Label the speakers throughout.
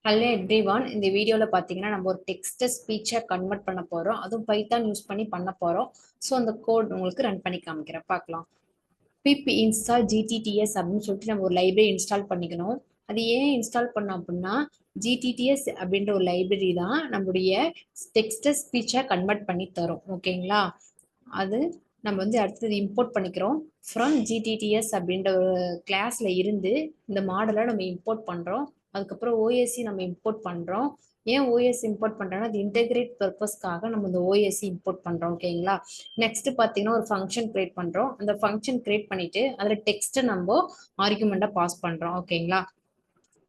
Speaker 1: Hello everyone. இந்த வீடியோவில் பார்த்தீங்கன்னா நம்ம ஒரு டெக்ஸ்ட்டை ஸ்பீச்சை கன்வெர்ட் பண்ண போகிறோம். அதுவும் பைத்தான் யூஸ் பண்ணி பண்ண போகிறோம். ஸோ அந்த கோட் உங்களுக்கு ரன் பண்ணி காமிக்கிறேன், பார்க்கலாம். பிப் இன்ஸ்டால் ஜிடிடிஎஸ் அப்படின்னு சொல்லிட்டு நம்ம ஒரு லைப்ரரி இன்ஸ்டால் பண்ணிக்கணும். அது ஏன் இன்ஸ்டால் பண்ணோம் அப்படின்னா, ஜிடிடிஎஸ் அப்படின்ற ஒரு லைப்ரரி தான் நம்மளுடைய டெக்ஸ்ட்டை ஸ்பீச்சை கன்வெர்ட் பண்ணி தரும். ஓகேங்களா? அது நம்ம வந்து அடுத்தது இம்போர்ட் பண்ணிக்கிறோம். ஃப்ரம் ஜிடிடிஎஸ் அப்படின்ற ஒரு கிளாஸ்ல இருந்து இந்த மாடலை நம்ம இம்போர்ட் பண்ணுறோம். அதுக்கப்புறம் ஓஎஸ்சி நம்ம இம்போர்ட் பண்ணுறோம். ஏன் ஓஎஸ்சி இம்போர்ட் பண்ணுறோன்னா, அது இன்டெகிரேட் பர்பஸ்க்காக நம்ம இந்த ஓஎஸ்சி இம்போர்ட் பண்ணுறோம். ஓகேங்களா? நெக்ஸ்ட் பார்த்தீங்கன்னா ஒரு ஃபங்க்ஷன் கிரியேட் பண்ணுறோம். அந்த ஃபங்க்ஷன் கிரியேட் பண்ணிட்டு அதில் டெக்ஸ்ட்டை நம்ம ஆர்குமெண்ட்டாக பாஸ் பண்ணுறோம். ஓகேங்களா?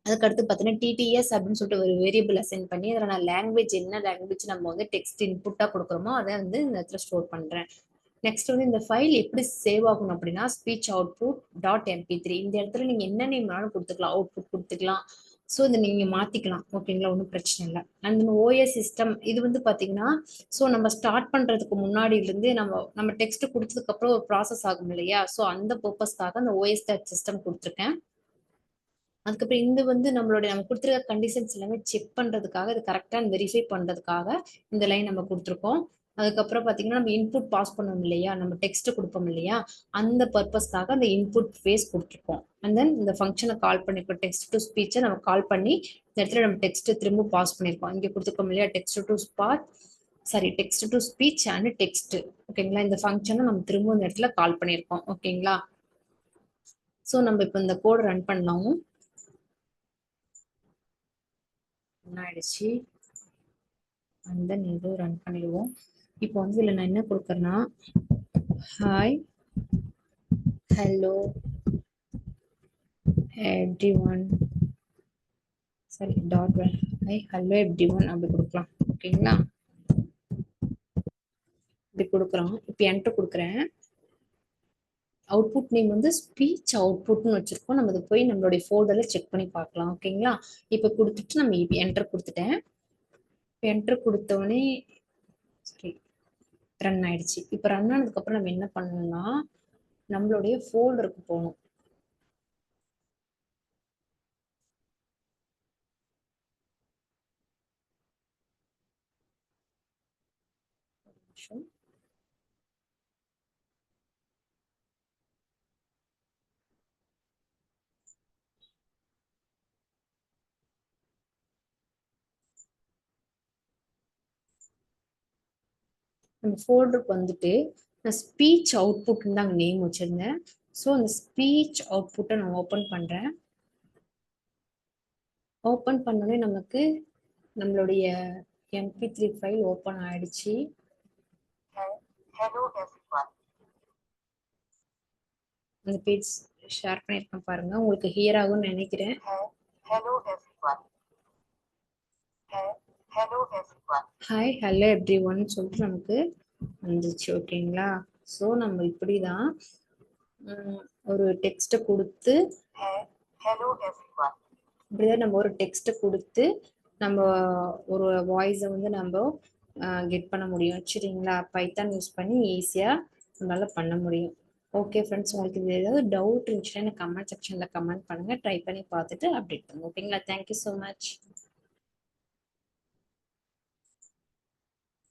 Speaker 1: அதுக்கடுத்து பார்த்தீங்கன்னா டிடிஎஸ் அப்படின்னு சொல்லிட்டு ஒரு வேரியபிள் அசைன் பண்ணி அதில் நான் லாங்குவேஜ் என்ன லாங்குவேஜ் நம்ம வந்து டெக்ஸ்ட் இன்புட்டாக கொடுக்குறோமோ அதை வந்து இந்த இடத்துல ஸ்டோர் பண்ணுறேன். நெக்ஸ்ட் வந்து இந்த ஃபைல் எப்படி சேவ் ஆகணும் அப்படின்னா, ஸ்பீச் அவுட்புட் டாட் எம்பி3 இந்த இடத்துல நீங்க என்ன நேம்னாலும் கொடுத்துக்கலாம், அவுட்புட் கொடுத்துக்கலாம். ஸோ இதை நீங்க மாத்திக்கலாம். ஓகேங்களா? ஒன்றும் பிரச்சனை இல்லை. அண்ட் ஓஎஸ் சிஸ்டம் இது வந்து பாத்தீங்கன்னா, ஸோ நம்ம ஸ்டார்ட் பண்றதுக்கு முன்னாடி இருந்து நம்ம டெக்ஸ்ட் கொடுத்ததுக்கு அப்புறம் ஒரு ப்ராசஸ் ஆகும் இல்லையா? ஸோ அந்த பர்பஸ்க்காக அந்த ஓஎஸ் டாட் சிஸ்டம் கொடுத்துருக்கேன். அதுக்கப்புறம் இந்த வந்து நம்ம கொடுத்துருக்க கண்டிஷன்ஸ் எல்லாமே செக் பண்றதுக்காக, இது கரெக்டாக வெரிஃபை பண்றதுக்காக இந்த லைன் நம்ம கொடுத்துருக்கோம். அதுக்கப்புறம் பார்த்தீங்கன்னா நம்ம இன்புட் பாஸ் பண்ணுவோம் இல்லையா, நம்ம டெக்ஸ்ட் கொடுப்போம் இல்லையா, அந்த பர்பஸ்க்காக அந்த இன்புட் ஃபேஸ் கொடுத்துருக்கோம். அண்ட் தென் இந்த ஃபங்க்ஷனை கால் பண்ணிருக்கோம், டெக்ஸ்ட் டு ஸ்பீச்சை நம்ம கால் பண்ணி இந்த இடத்துல நம்ம டெக்ஸ்ட் திரும்ப பாஸ் பண்ணியிருக்கோம். இங்கே கொடுத்துருக்கோம் இல்லையா, text to speech and text. ஓகேங்களா? இந்த ஃபங்க்ஷனை நம்ம திரும்ப இந்த இடத்துல கால் பண்ணியிருக்கோம். ஓகேங்களா? ஸோ நம்ம இப்போ இந்த கோட் ரன் பண்ணலாம். ஆயிடுச்சு. அண்ட் தென் இது ரன் பண்ணிடுவோம். இப்போ வந்து இதில் நான் என்ன கொடுக்குறேன்னா, ஹாய் ஹலோ எவ்ரி ஒன், சரி dot hi hello every one அப்படி கொடுக்கலாம். ஓகேங்களா? இப்படி கொடுக்குறோம். இப்போ என்டர் கொடுக்குறேன். அவுட்புட் நேம் வந்து ஸ்பீச் அவுட்புட்னு வச்சிருக்கோம். நம்ம அதை போய் நம்மளுடைய ஃபோல்டரில் செக் பண்ணி பார்க்கலாம். ஓகேங்களா? இப்போ கொடுத்துட்டு நம்ம இப்போ என்டர் கொடுத்துட்டேன். என்டர் கொடுத்தோடனே சரி ரன் ஆயிடுச்சு. இப்போ ரன் ஆனதுக்கப்புறம் நம்ம என்ன பண்ணணும்னா, நம்மளுடைய ஃபோல்டருக்கு போகணும். நம்ம ஃபோல்டருக்கு வந்துட்டு நான் ஸ்பீச் அவுட்புட்னு தான் அங்கே நேம் வச்சிருந்தேன். ஸோ அந்த ஸ்பீச் அவுட்புட்டை நான் ஓப்பன் பண்ணுறேன். ஓப்பன் பண்ணோடனே நமக்கு நம்மளுடைய MP3 ஃபைல் ஓப்பன் ஆயிடுச்சு. அந்த பேஜ் ஷேர் பண்ணியிருக்கேன் பாருங்க, உங்களுக்கு ஹியர் ஆகும்னு நினைக்கிறேன். ஹாய் ஹலோ எவ்ரி ஒன் சொல்லிட்டு நமக்கு வந்துச்சு. ஓகேங்களா? ஸோ நம்ம இப்படி தான் ஒரு டெக்ஸ்ட்டை கொடுத்து இப்படிதான் நம்ம ஒரு டெக்ஸ்ட்டை கொடுத்து நம்ம ஒரு வாய்ஸை வந்து நம்ம கெட் பண்ண முடியும். சரிங்களா? பைத்தான் யூஸ் பண்ணி ஈஸியாக நம்மளால பண்ண முடியும். ஓகே ஃப்ரெண்ட்ஸ், உங்களுக்கு இது ஏதாவது டவுட் இருந்துச்சுன்னா கமெண்ட் செக்ஷனில் கமெண்ட் பண்ணுங்கள். ட்ரை பண்ணி பார்த்துட்டு அப்டேட் பண்ணுங்க. ஓகேங்களா? Thank you so much.